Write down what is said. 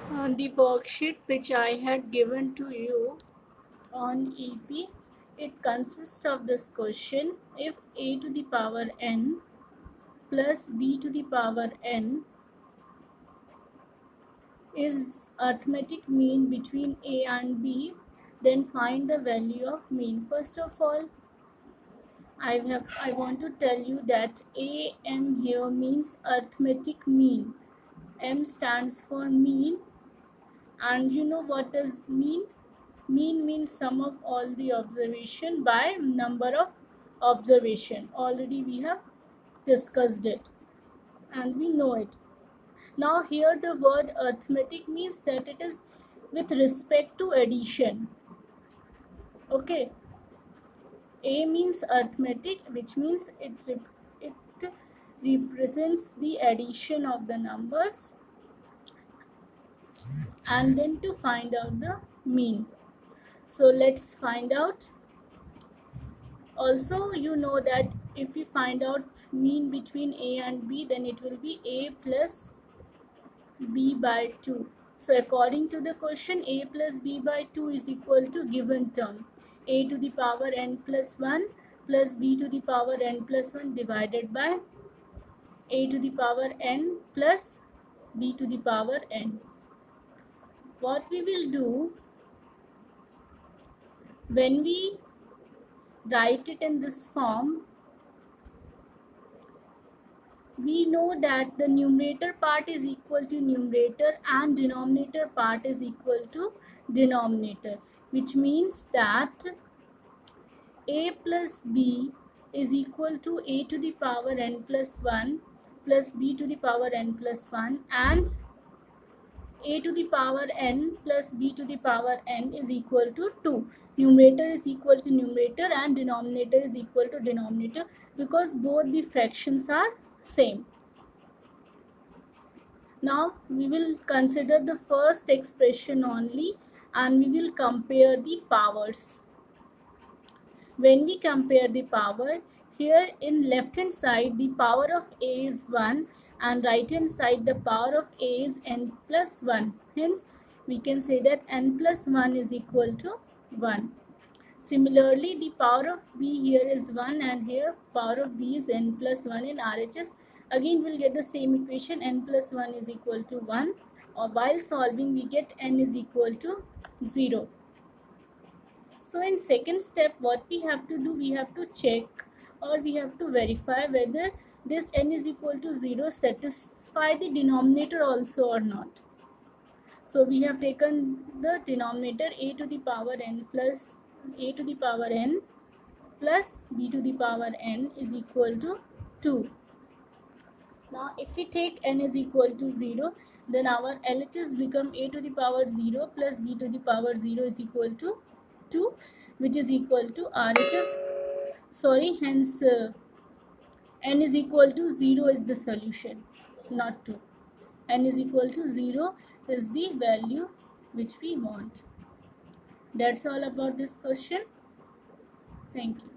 The worksheet which I had given to you on EP, it consists of this question: if a to the power n plus b to the power n is arithmetic mean between a and b, then find the value of mean. First of all, I want to tell you that AM here means arithmetic mean. M stands for mean, and you know what does mean? Mean means sum of all the observation by number of observation. Already we have discussed it and we know it. Now here the word arithmetic means that it is with respect to addition. Okay. A means arithmetic, which means it represents the addition of the numbers, and then to find out the mean. So let's find out. Also, you know that if we find out mean between A and B, then it will be A plus B by 2. So according to the question, A plus B by 2 is equal to given term A to the power n plus 1 plus B to the power n plus 1 divided by A to the power n plus B to the power n. What we will do, when we write it in this form, we know that the numerator part is equal to numerator and denominator part is equal to denominator, which means that a plus b is equal to a to the power n plus 1 plus b to the power n plus 1, and a to the power n plus b to the power n is equal to 2. Numerator is equal to numerator and denominator is equal to denominator, because both the fractions are same. Now we will consider the first expression only and we will compare the powers. When we compare the power, here in left hand side the power of a is 1 and right hand side the power of a is n plus 1. Hence we can say that n plus 1 is equal to 1. Similarly, the power of b here is 1 and here power of b is n plus 1 in RHS. Again we'll get the same equation, n plus 1 is equal to 1, or while solving we get n is equal to 0. So in second step, what we have to do, we have to check or we have to verify whether this n is equal to 0 satisfy the denominator also or not. So we have taken the denominator a to the power n plus a to the power n plus b to the power n is equal to 2. Now if we take n is equal to 0, then our LHS become a to the power 0 plus b to the power 0 is equal to 2, which is equal to RHS. Hence n is equal to 0 is the solution, not 2. N is equal to 0 is the value which we want. That's all about this question. Thank you.